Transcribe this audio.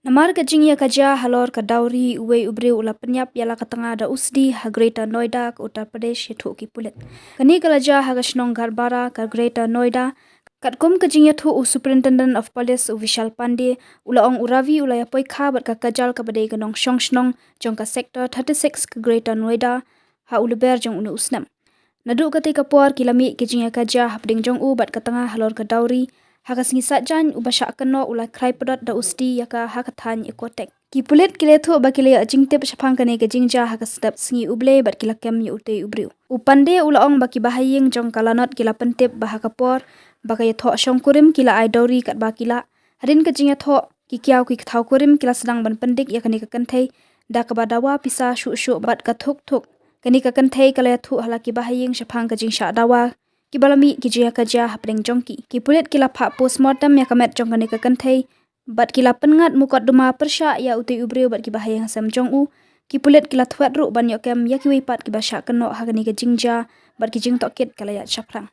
Namar ka jingya kaja halor ka Dowry uwe ubre ula penyap yala ka tengah da Sdie ha Greater Noida ka Uttar Pradesh yetu ki pulit. Kani kalaja ha gashnong garbara ka Greater Noida katkum ka jingya thu Superintendent of Police Vishal Pandey ula ong uravi ula ya poi kha bat ka kajal ka badai ganong shongshnong jong ka sector 36 ka Greater Noida ha uluber jong unu usnam. Nadu ka ka puar kilami ka jingya kaja hapding jong u bat ka tengah halor ka Dowry hakas ngisat jan ubasha keno ulai Khrai Pdot da Sdie yaka hakathan ikotek ki pulit kilethu bakile ajingte pashapang kane ke jingja hakas dap singi uble bat kilakem yu ute ubriu upande ulaong baki bahaying jong kalanot kila pentep bahakapor bakaya tho shongkurim kila ai Dowry kat bakila harin ke jingya tho ki kiau ki thau kurim kila sedang ban pendik yakani ka kanthai da ka badawa pisa shu bat ka thuk kani ka kanthai kala thu halaki bahaying shapang ka jingsha dawa ki balami ki jia kaja hapring jongki ki pulit kila pha postmortem ya kamet jong kani ka kanthai bat kila pengat mukot duma persha ya uti ubreu bat ki bahayang sam jong u ki pulit kila thwat ru ban yokem ya ki wipat ki basha keno hagani ka jingja bat ki jing tokit kala ya chaprang